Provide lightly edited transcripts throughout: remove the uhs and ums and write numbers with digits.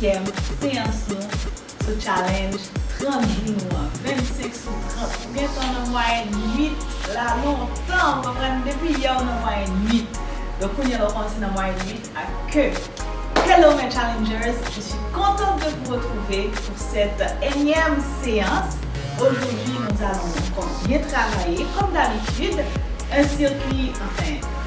8e séance nous, ce challenge 30 jours, 25 sur 30. Bientôt on a moyenne 8, là longtemps, on va prendre depuis hier on a moyenne 8. Donc on y a commencé dans moyenne 8 à que. Hello mes challengers, je suis contente de vous retrouver pour cette énième séance. Aujourd'hui nous allons encore bien travailler comme d'habitude, un circuit,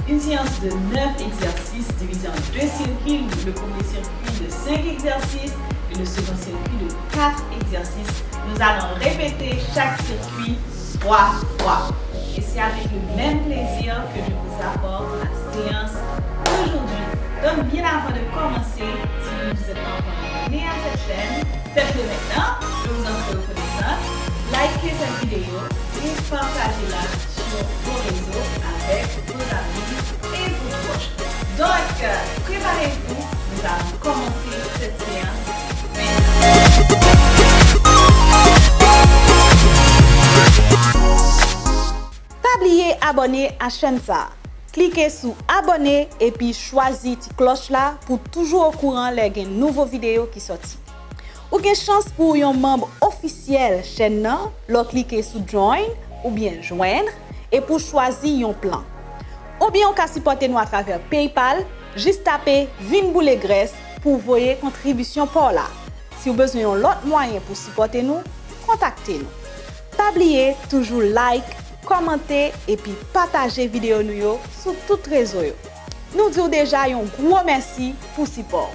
une séance de 9 exercices divisé en 2 circuits, le premier circuit de 5 exercices et le second circuit de 4 exercices. Nous allons répéter chaque circuit 3 fois. Et c'est avec le même plaisir que je vous apporte la séance d'aujourd'hui. Donc bien avant de commencer, si vous ne êtes pas encore abonné à cette chaîne, faites-le maintenant, je vous en serai reconnaissante. Likez cette vidéo et partagez-la sur vos réseaux avec vos amis et vos proches. Donc, préparez-vous, nous allons commencer cette séance maintenant. Tablier abonné à chaîne ça. Cliquez sur abonner et puis choisissez la cloche là pour toujours au courant les nouveaux vidéos qui sortent. Ou une chance pour un membre officiel chaîne nan, cliquez sur join ou bien joindre et pour choisir un plan. Ou bien on peut supporter nous à travers PayPal, juste taper Vin boule grès pour voyer contribution pour là. Si vous avez besoin d'autres moyens pour supporter nous, contactez-nous. Pas oublier toujours like, commenter et puis partager vidéo nous sur toutes les réseaux. Nous disons déjà un gros merci pour support.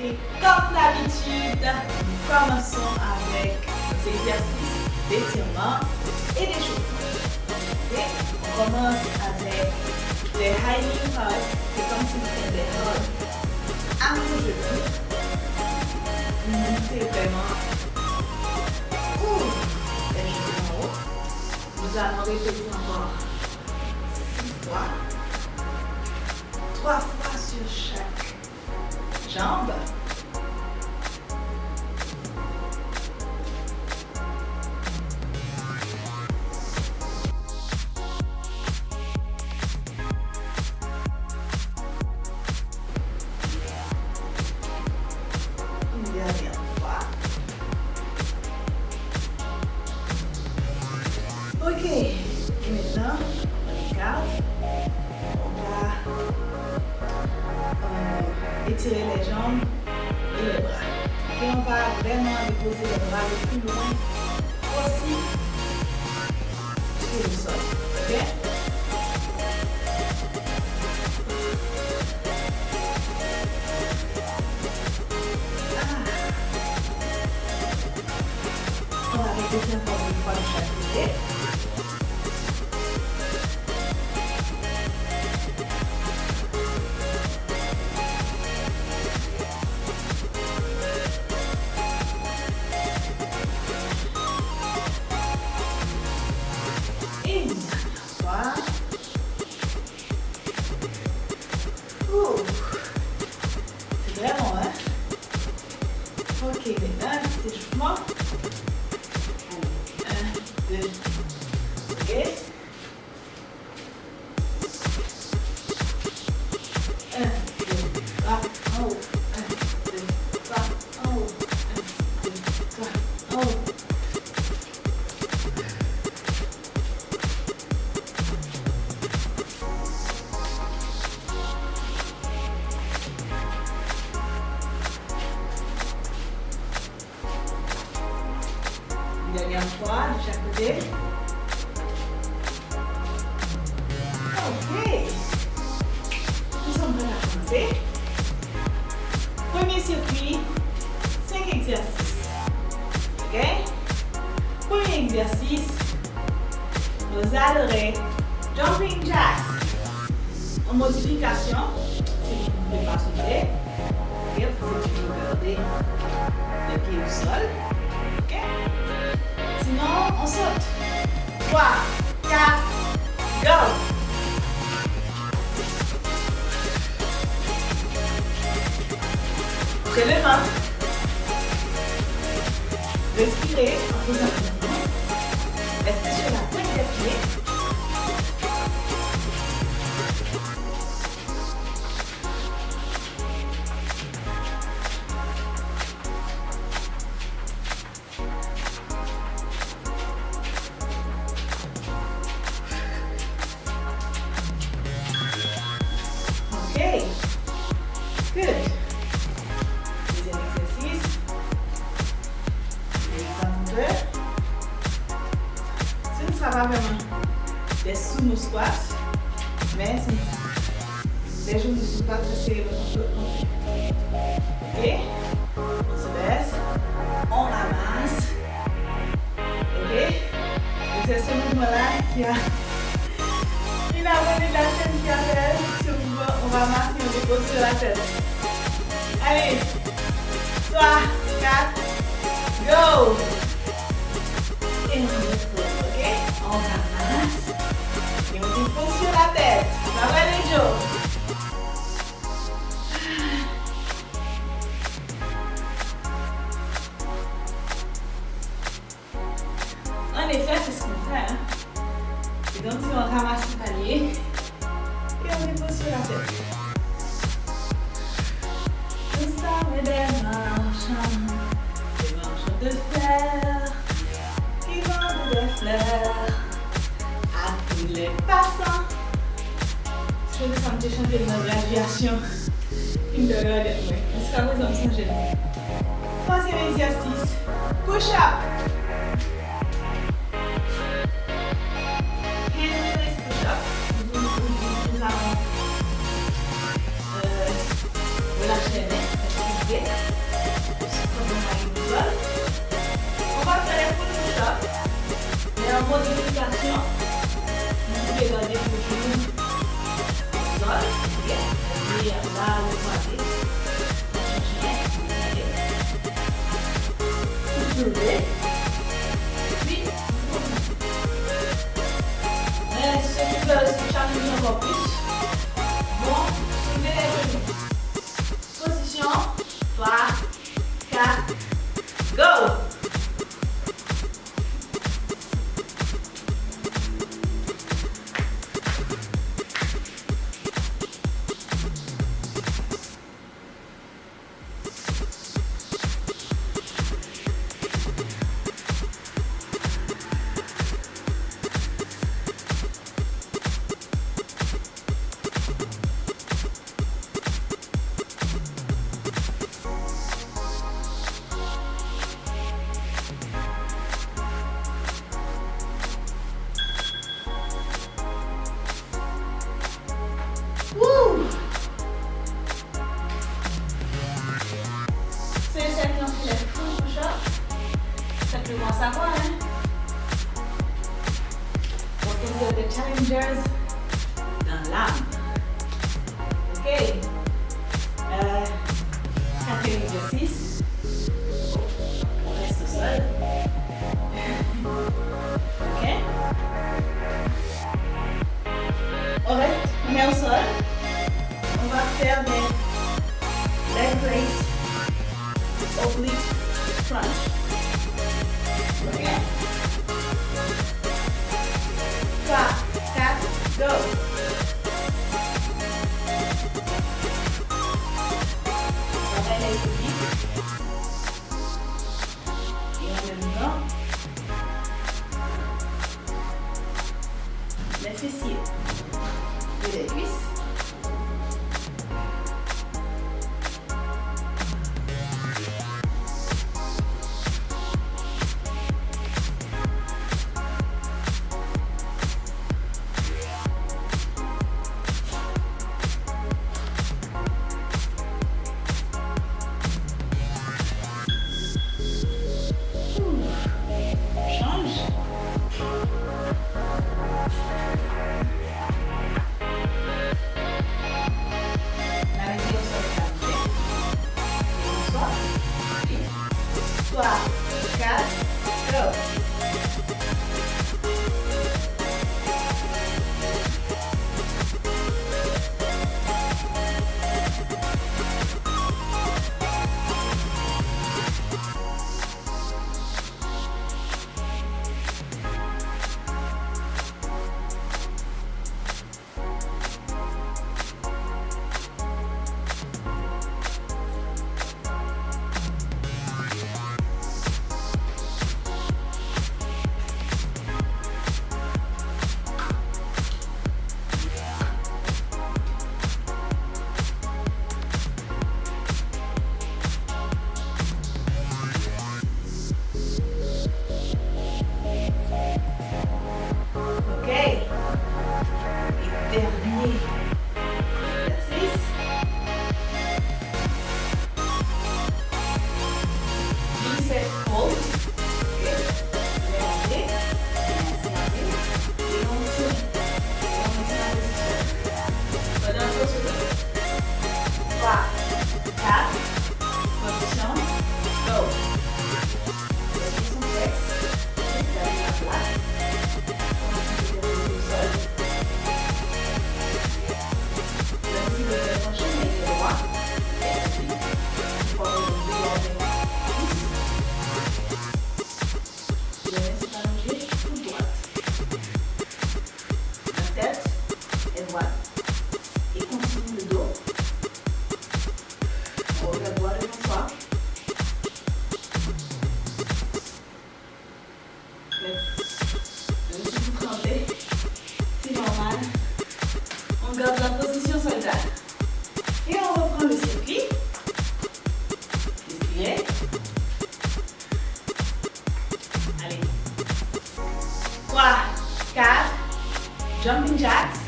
Et comme d'habitude, nous commençons avec des exercices d'étirement et d'échauffement. Okay? On commence avec les high knee hugs. C'est comme si vous faites des hugs à vos genoux. Montez vraiment les genoux en haut. Nous allons répéter encore 6 fois. 3 fois sur chaque jambe. Une dernière fois. Ok, et maintenant, on regarde. On va étirer les jambes et les bras. Et on va vraiment déposer les bras le plus loin possible sur le sol. Ok? On va répéter encore une fois de chaque côté. C'est vraiment, hein? Ok, maintenant, petit échauffement. 1, 2, ok. 1, 2, 3, en haut. 1, 2, 3, en haut. 1, 2, 3, en haut. Dernière fois, de chaque côté. Ok. Nous sommes prêts à commencer. Premier circuit, 5 exercices. Ok? Premier exercice, nous allons jumping jacks. En modification, si vous ne pouvez pas sauter, ok, vous pouvez toujours garder les pieds au sol. Ok? Sinon, on saute. 3, 4, go! Prenez les mains. Respirez en posant les mains. Restez sur la pointe des pieds. des sous squats, mais les jours de squat, c'est un peu. Ok? On se baisse, on ramasse. Ok? Et c'est ce mouvement-là qui a une abonnée de la chaîne qui appelle. Ce mouvement, on ramasse et on dépose sur la tête. Allez! 3, 4, go! Et on dépose, ok? On ramasse et on dépose sur la tête. Ça va les jours? En effet, c'est ce qu'on fait. Hein? Et donc, si on ramasse le panier et on dépose sur la tête. Nous sommes des marchands de fer qui vendent des fleurs à tous les passants. Je me sens chanter de ma graduation. Une de l'heure de moi. Est-ce que vous en changez? Troisième exercice. Push up. Nous allons relâcher les mains, on va faire les push-ups, mais en modification, vous pouvez garder vos genoux au sol, et là où vous allez, vous soulevez, puis mais ceux qui veulent se challenger encore plus, vont soulever les genoux. Position, 3, 4, go! Savoir, hein? Donc, vous êtes des challengers dans l'âme. Ok? Quatrième exercice. On reste au sol. Ok? On est au sol. On va faire des leg raise, oblique crunch. Ok? 3, 4, go! On va aller vite. Et en même temps, les fessiers et les cuisses. droite. Et continue le dos. On regarde droit devant soi. Je me suis tout trempé. C'est normal. On garde la position soldat. Et on reprend le circuit. Respirez. Allez. 3, 4, jumping jacks.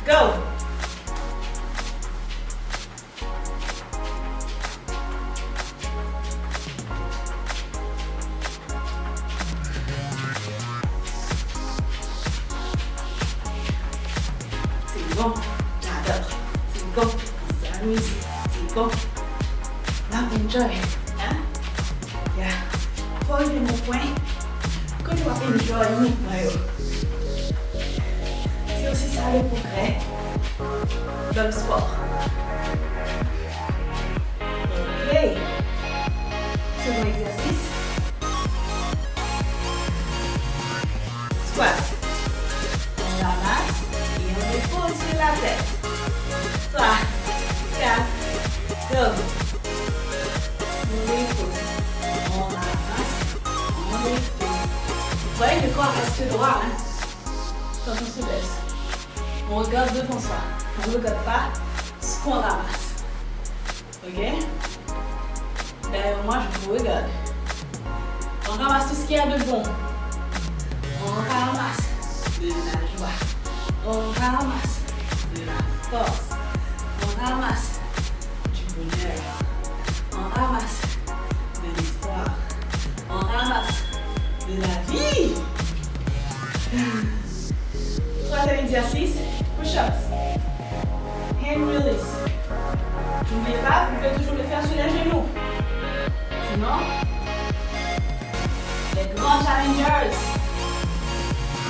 Go. C'est bon, j'adore. C'est bon, on s'amuse. C'est bon. Now enjoy. Hein? Yeah. Follow mon point. Que tu vas enjoy mon point. C'est aussi ça le progrès dans le sport. Ok. Second exercice. Squat. On ramasse et on dépose sur la tête. 3, 4, go. On dépose. On ramasse. On dépose. Vous voyez, le corps reste droit. Hein? Quand on se baisse. On regarde devant soi. On ne regarde pas ce qu'on ramasse. Ok? Derrière moi, je vous regarde. On ramasse tout ce qu'il y a de bon. On ramasse de la joie. On ramasse de la force. On ramasse du bonheur. On ramasse de l'espoir. On ramasse de la vie. Troisième exercice, push-ups. Hand release. N'oubliez pas, vous pouvez toujours le faire sur les genoux. Sinon, les grands challengers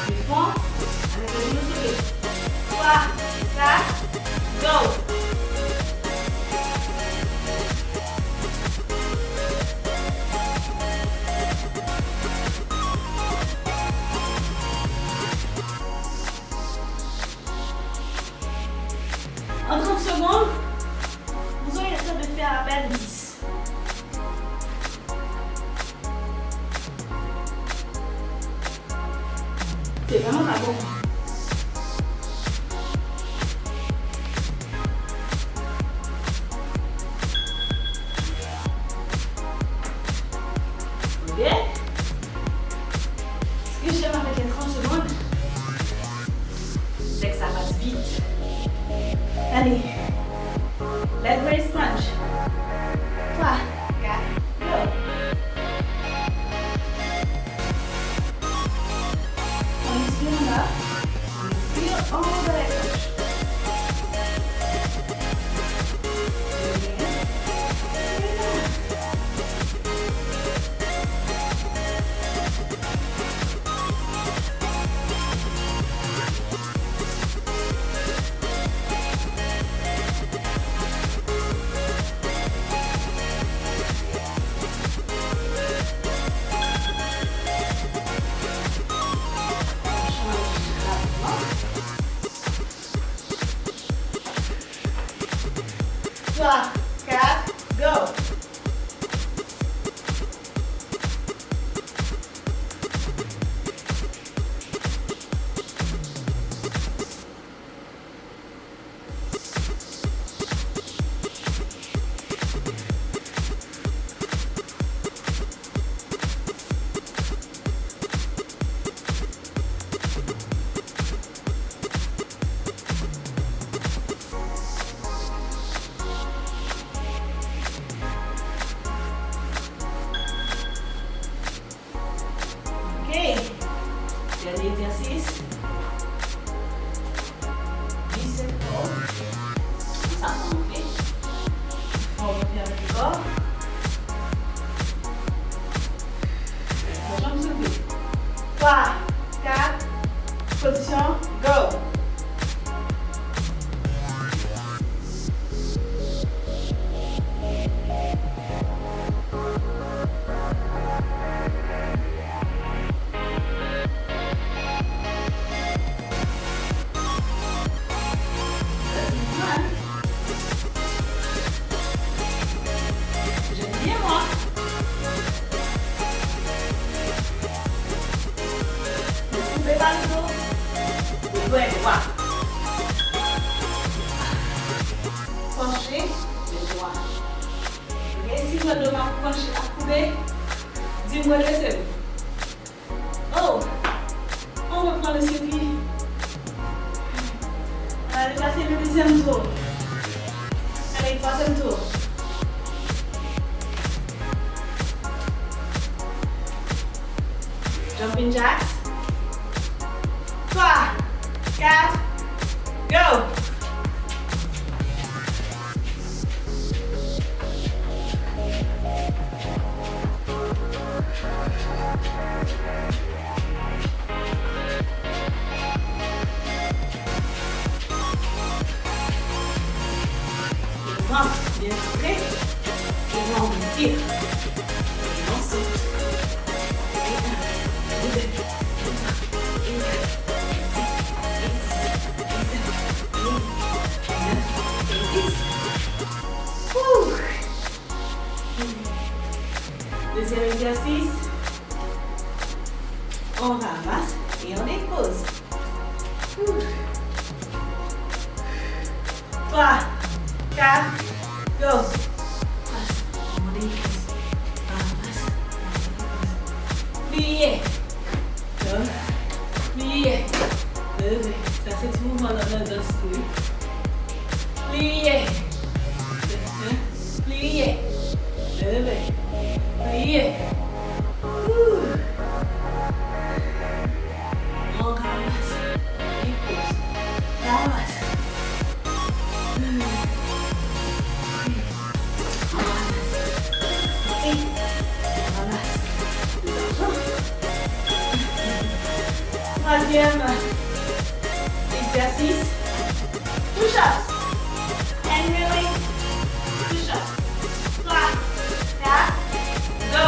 le font avec les genoux soulevés. 3, 4, go! En 30 secondes, vous aurez le temps de faire à peine 10. C'est vraiment pas bon. Ok? Ce que j'aime avec les 30 secondes, c'est que ça passe vite. Allez, leg raise punch. 3, 4, go. On inspire là, on inspire en haut de la gauche. Dernier exercice. Biceps curl. Ça s'en fait. On revient avec le corps. La jambe soulevée. 3, 4, position, go. bras droit. Pencher le droit. Ok, si vous devez pencher à couper, dis-moi laissez. Oh, on reprend le circuit. Allez, ça c'est le deuxième tour. Allez, troisième tour. Jumping jacks. 3, 4, go! Bien prêt. Et là, on tire. Et ensuite, deuxième exercice. On ramasse et on dépose. 3, 4, go. On dépose. Ramasse. Plier. Plier. Lever. Ça c'est tout mouvement dans notre dos. Plier. Plier. Lever. Plier. On ramasse. Dépose. Ramasse. Troisième exercice, push-ups and release, push-ups, 3, 4, go.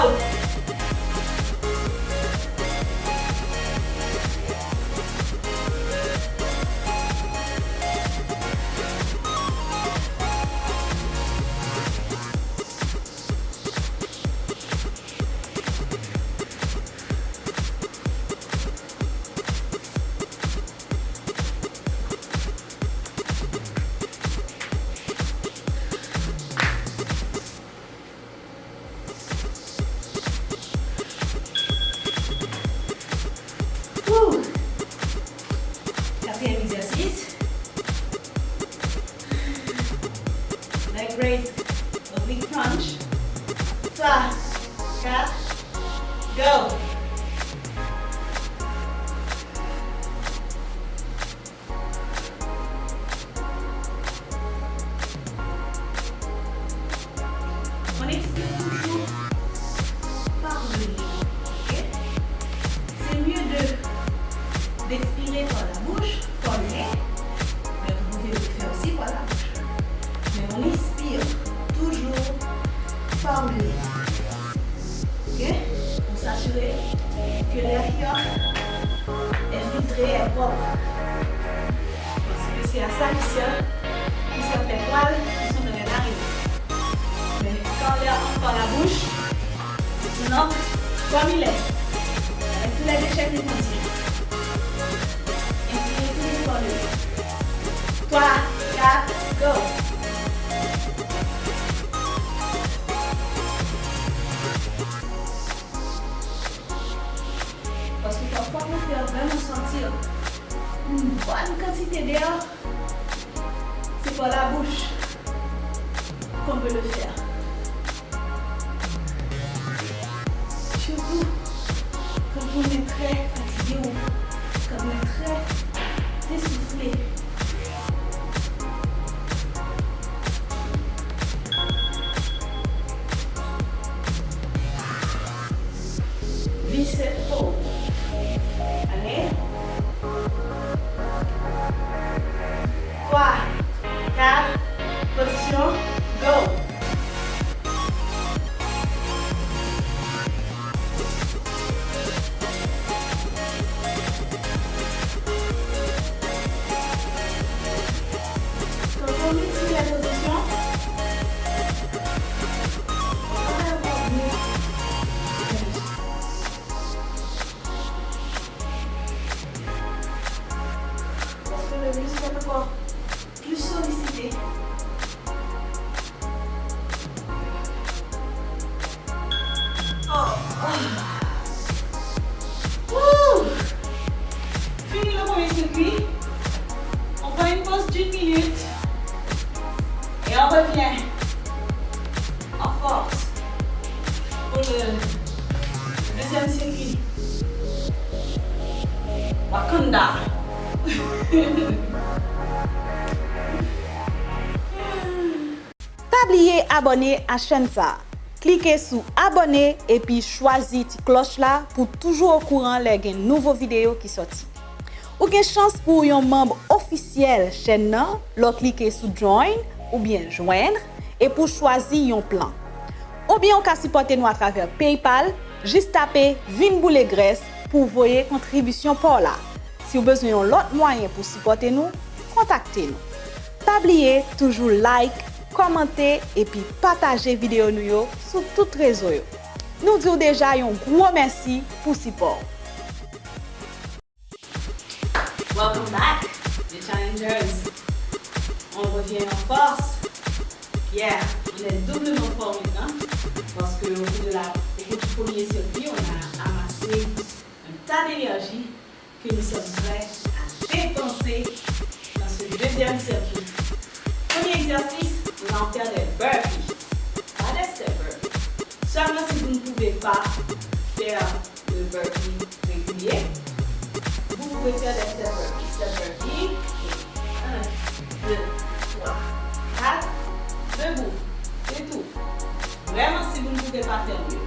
Quatrième exercice. Leg raise, oblique crunch. 3, 4, go. On expire toujours par le nez. Okay? C'est mieux d'expirer par la bouche, par le nez, mais vous pouvez le faire aussi par la bouche. Mais on expire toujours par le nez. Okay? Pour s'assurer que l'air est filtré et propre. Parce que c'est à ça qui se fait poils qui sont dans les narines. Mais quand l'air entre par la bouche, il entre comme il est. Avec tous les déchets qui contiennent. Inspirez toujours par le nez. 3, 4, go! Parce que parfois, on peut vraiment sentir une bonne quantité d'air. C'est par la bouche qu'on peut le faire. Surtout quand on est très fatigué ou quand on est très essoufflé. Bicep hold. Allez. 3, 4, position, go. le muscle est encore plus sollicité. Fini le premier circuit. On prend une pause d'1 minute. Et on revient en force pour le deuxième circuit. Wakanda. Tablier abonné à chaîne ça. Cliquez sur abonner et puis choisissez la cloche là pour toujours au courant les nouveaux vidéos qui sortent. Ou avez chance pour un membre officiel chaîne nan, lo cliquez sur join ou bien joindre et pour choisir un plan. Ou bien on peut supporter nous à travers PayPal, juste taper Vin boule grès pour voyer contribution pour là. Si vous avez besoin d'autres moyens pour supporter nous, contactez-nous. Pas oublier toujours like, commenter et puis partager vidéo nous sur toutes les réseaux. Nous disons déjà un gros merci pour support. Welcome back, les challengers. On revient en force. Yeah, on est doublement fort maintenant parce qu'au bout du premier circuit, on a amassé un tas d'énergie que nous sommes prêts à dépenser dans ce deuxième circuit. Premier exercice, nous allons faire des burpees. Pas des step burpees. Seulement si vous ne pouvez pas faire le burpee régulier, vous pouvez faire des step burpees. Step burpees. 1, 2, 3, 4. Debout. C'est tout. Vraiment si vous ne pouvez pas faire mieux.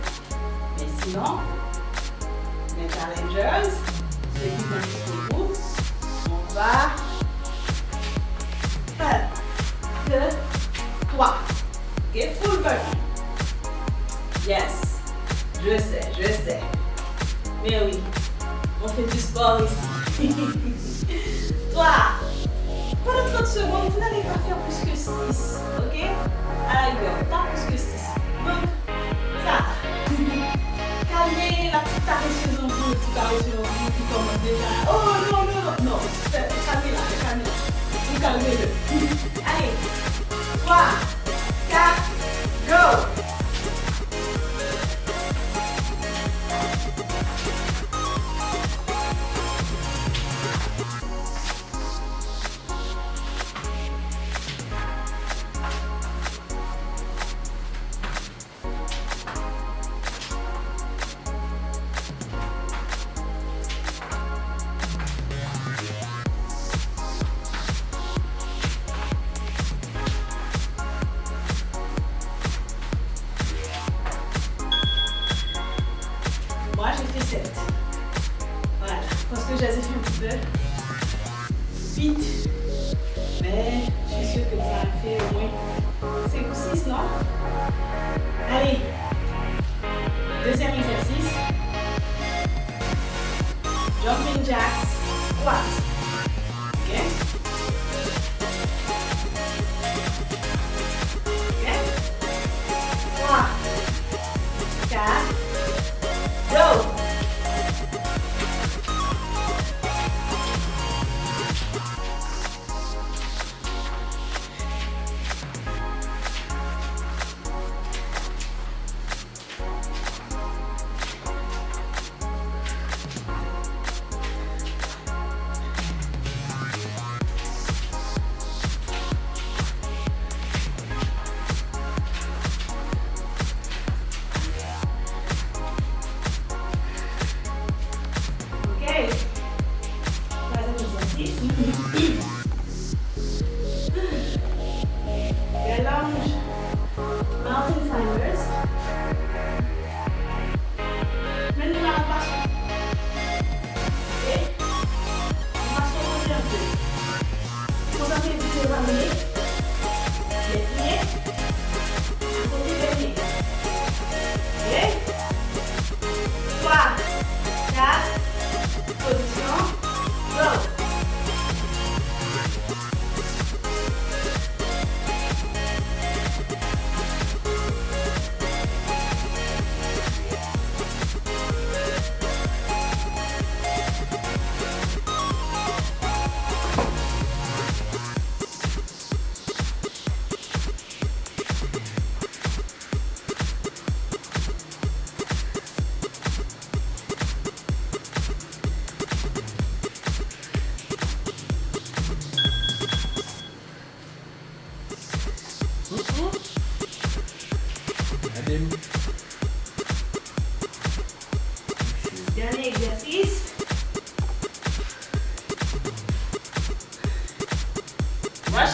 Mais sinon, mes challengers, ceux qui viennent jusqu'au bout, on va 1, 2, 3. Ok, full burpee. Yes. Je sais. Mais oui, on fait du sport ici. 3. Pendant 30 secondes, vous n'allez pas faire plus que 6. Ok? À la rigueur, pas plus que 6. Donc, ça. Calmez la petite caresseuse en vous, qui commence déjà. Oh non. Non, calmez-la. Vous calmez-le. Allez. 3, 4, go! Moi, j'ai fait 7. Voilà, parce que j'ai fait un petit peu vite. Mais je suis sûre que vous avez fait au moins 5 ou 6, non? Allez, deuxième exercice. Jumping jacks, squats. Ok? Ok? 3, 4, go!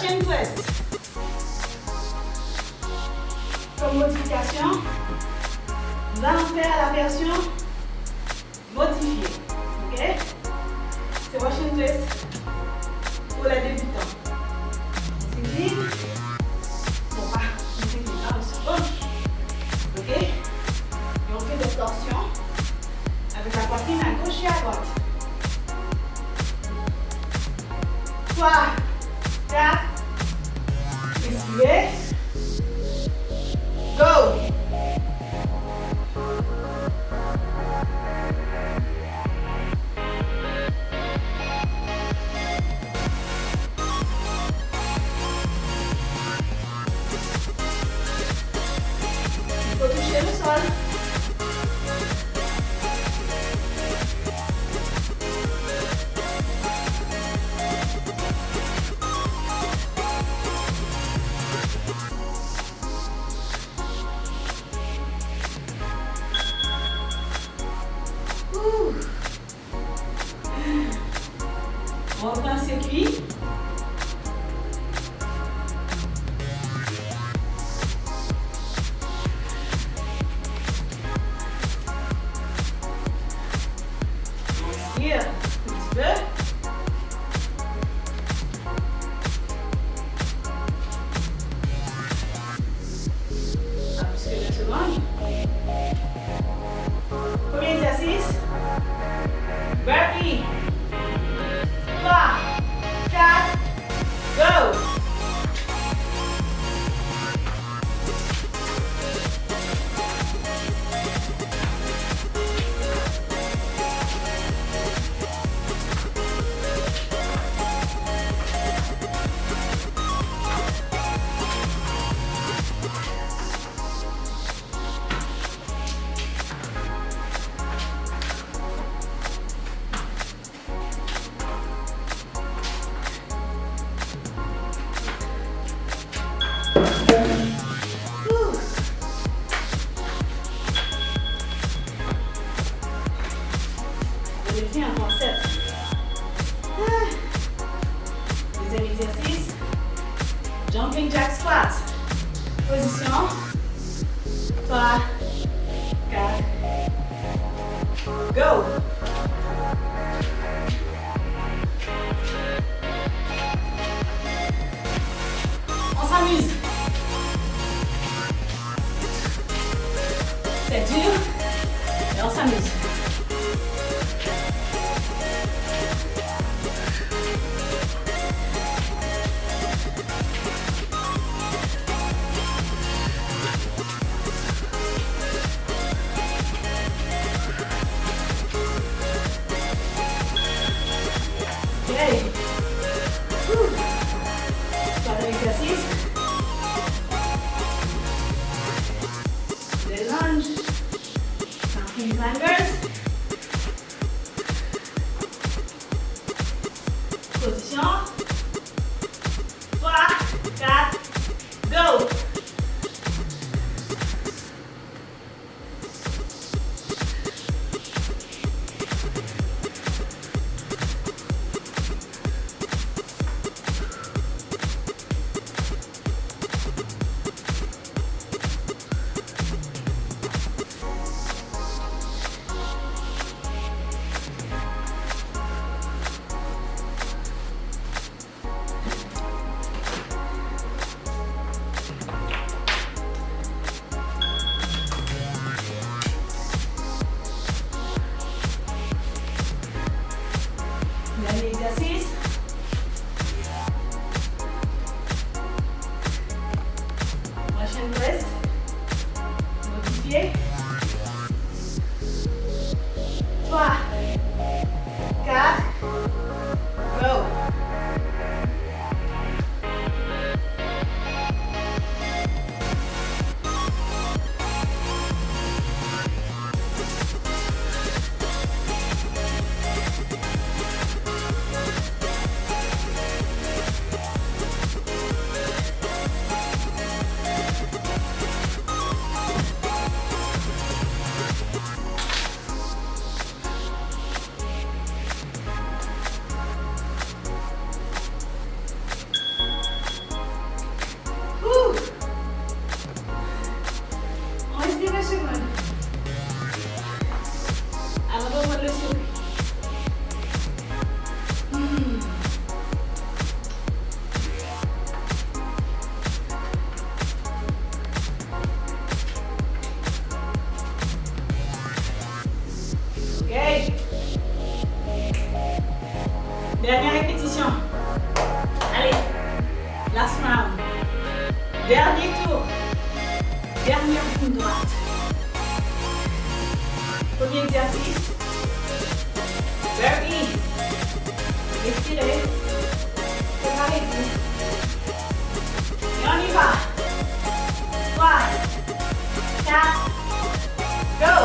Prochaine twist. Comme modification, nous allons faire la version modifiée. Ok? C'est prochaine twist pour les débutants. C'est vide. Bon, pas. C'est vide là, c'est bon. Ok? Et on fait des torsions avec la poitrine à gauche et à droite. 3, 4, expirez. Go! Il faut toucher le sol. On reprend le circuit. On tire un petit peu. À plus que 2 secondes. Premier exercice. Burpee. 3, 4, go! J'ai encore 7. Deuxième exercice. Jumping jack squat. Position. 3, 4. Go. On s'amuse. C'est dur, mais on s'amuse. Dernier tour. Dernière ligne droite. Premier exercice. Very. Respirez. Préparez-vous. Et on y va. 3, 4, go.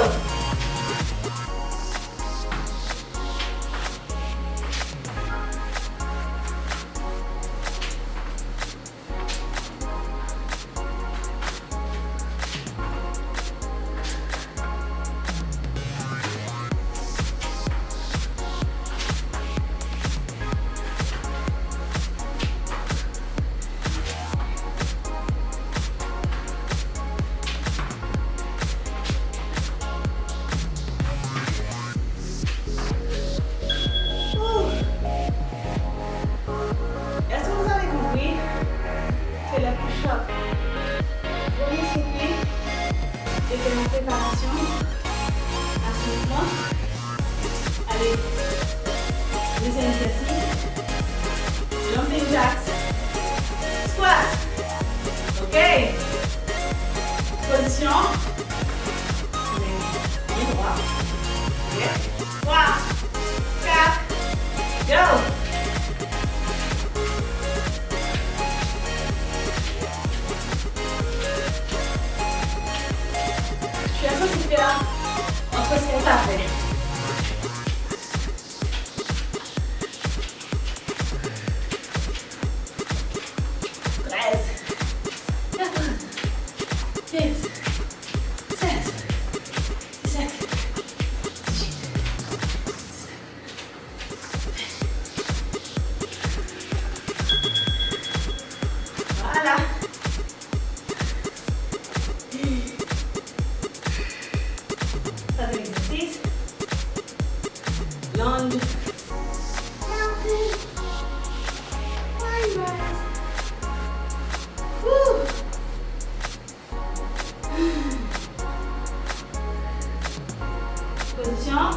Position.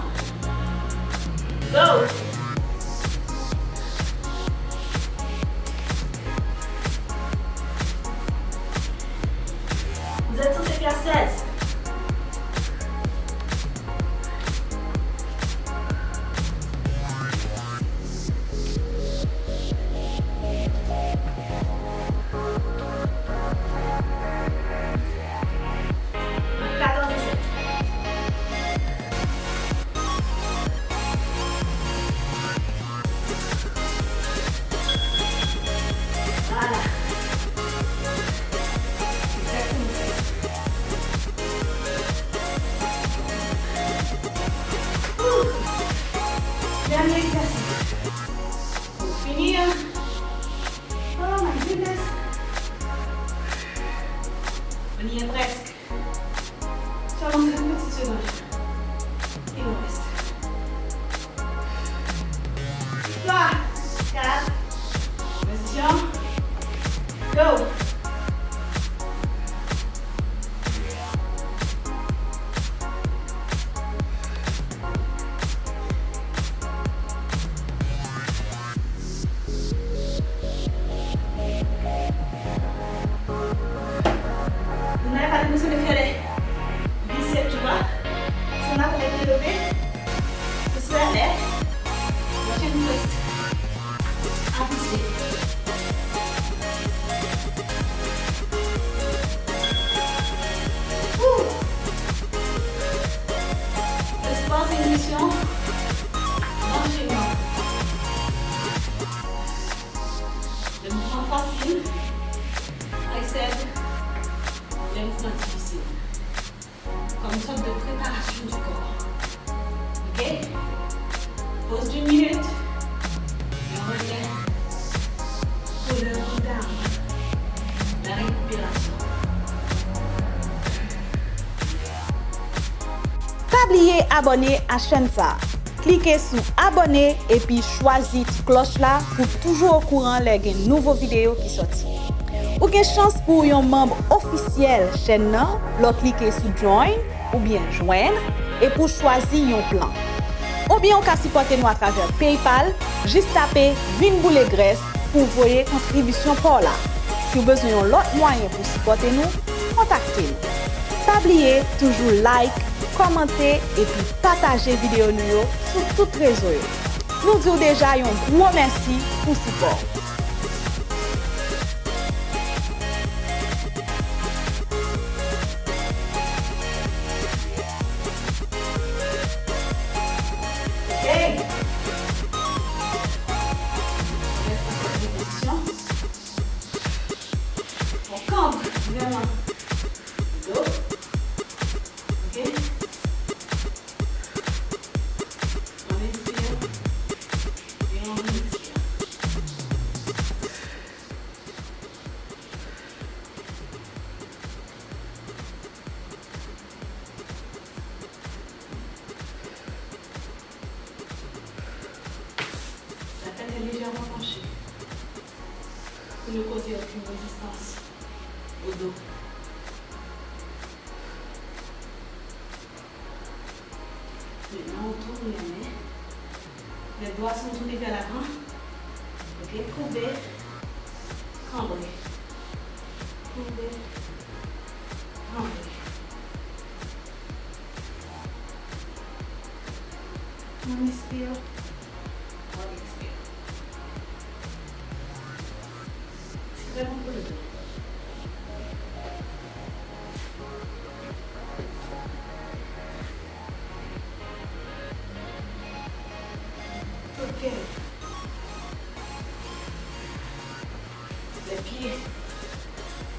Go. Vous êtes sur l'exercice. Dernier exercice. Pour finir. Oh my goodness. On y est presque. J'avance une petite seconde. Il nous reste 3, 4. Position. Go. Difficile. Comme une sorte de préparation du corps. Ok? Pause d'une minute. Et on revient pour le cooldown. La récupération. Tablier abonné à chaîne ça. Cliquez sur abonner et puis choisissez la cloche là pour toujours au courant les nouvelles vidéos qui sortent. Ou gen chance pour un membre officiel chaîne nan, l'on cliquer sur join ou bien joindre et pour choisir un plan. Ou bien on ka supporter nous à travers PayPal, juste taper Vin grès pour voyer contribution pour là. Si vous avez besoin d'autres moyens pour supporter nous, contactez-nous. Pas oublier, toujours like, commenter et puis partager vidéo nous sur toutes les réseaux. Nous disons déjà un gros merci pour support. Légèrement penché pour ne causer aucune résistance au dos. Maintenant, on tourne les mains. Les doigts sont tournés vers l'avant. Ok, courbé, cambré. Courbé, cambré. On inspire. Vraiment pour le dos. Ok. Les pieds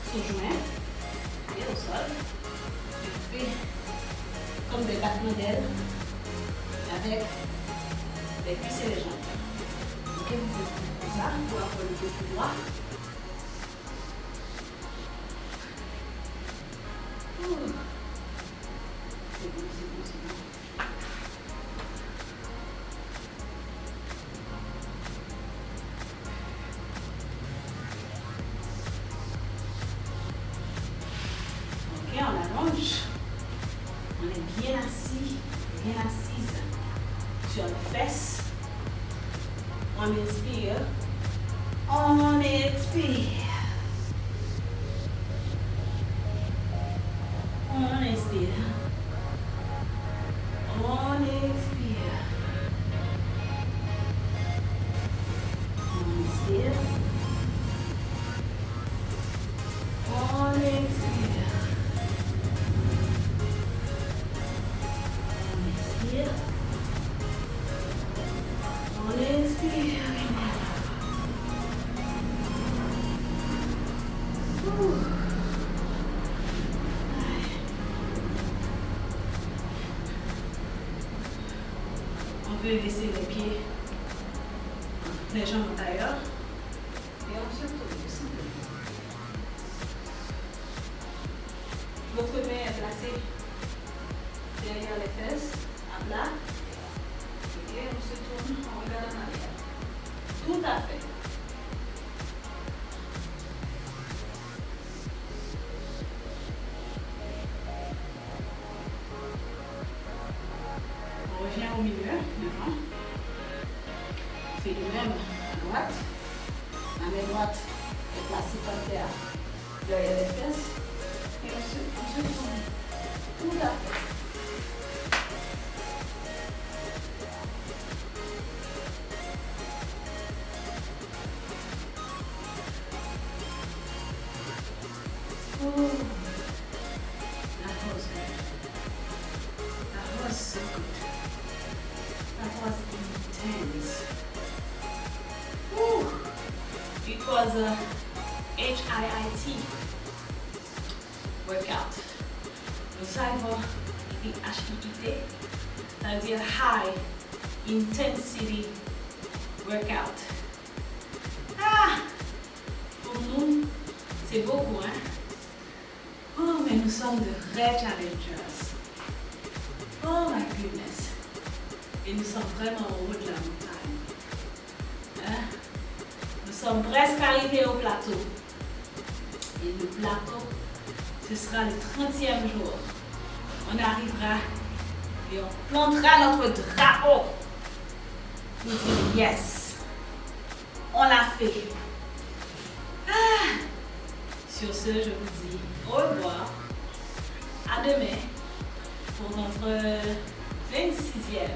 sont joints, et au sol. Et puis, comme des battements d'ailes, avec les cuisses et les jambes. Ok, vous faites comme ça pour avoir le dos plus droit. C'est bon. Ok, on allonge. On est bien assis, bien assise sur les fesses. On inspire. On expire. On inspire. On expire. On inspire. On expire. On expire. On expire. On peut laisser les pieds, les jambes en tailleur et on se tourne simplement. Votre main est placée derrière les fesses, à plat. Et on se tourne, on regarde en arrière. Tout à fait. On revient au milieu maintenant. On fait le même à droite. La main droite est placée par terre derrière les fesses. Et on se tourne. Tout à fait. That was good. That was so good. That was intense. Woo. It was a HIIT workout. Le cyber HIIT, c'est-à-dire High Intensity Workout. Ah! Pour nous, c'est beaucoup, hein? Oh, mais nous sommes de vrais challengers. Oh my goodness. Et nous sommes vraiment au haut de la montagne. Hein? Nous sommes presque arrivés au plateau. Et le plateau, ce sera le 30e jour. On arrivera et on plantera notre drapeau. Nous disons yes. On l'a fait. Ah! Sur ce, je vous dis au revoir. À demain pour notre 26e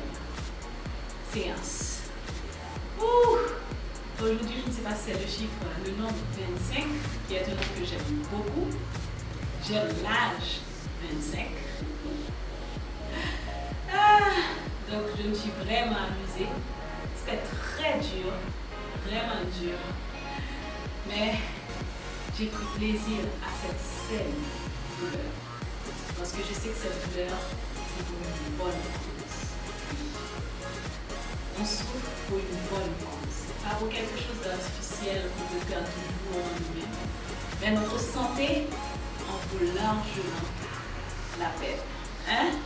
séance. Aujourd'hui, je ne sais pas si c'est le chiffre, le nombre 25, qui est un nombre que j'aime beaucoup. J'aime l'âge 25. Donc, je me suis vraiment amusée. C'était très dur, vraiment dur. Mais j'ai pris plaisir à cette saine douleur. Parce que je sais que cette douleur, c'est pour une bonne cause. On souffre pour une bonne cause. Pas pour quelque chose d'artificiel qu'on peut faire toujours en nous-mêmes. Mais notre santé en vaut largement la peine. Hein?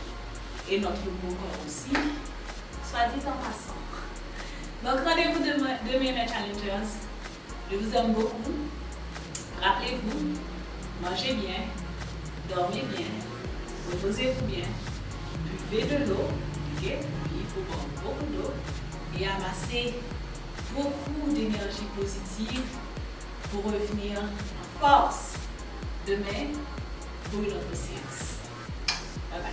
Et notre beau corps aussi, soit dit en passant. Donc rendez-vous demain, mes challengers. Je vous aime beaucoup. Rappelez-vous, mangez bien, dormez bien, reposez-vous bien, buvez de l'eau, ok? Puis il faut boire beaucoup d'eau et amasser beaucoup d'énergie positive pour revenir en force demain pour une autre séance. Bye bye.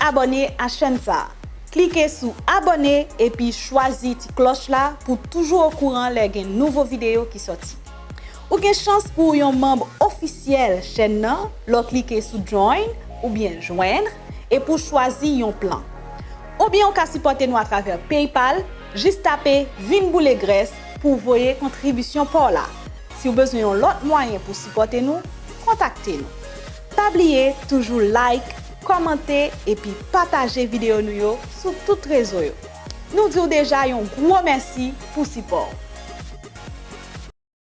Abonner à chaîne ça. Cliquez sur abonner et puis choisissez la cloche là pour toujours au courant les nouveaux vidéos qui sortent. Ou gen chance pour un membre officiel chaîne nan, lo cliquez sur join ou bien joindre et pour choisir un plan. Ou bien on ka supporter nous à travers PayPal, juste taper Vin grès pour voyer contribution pour là. Si vous avez besoin d'autres moyens pour supporter nous, contactez-nous. Pas oublier toujours like, commenter et puis partager vidéo nous sur toutes les réseaux. Nous disons déjà un gros merci pour support.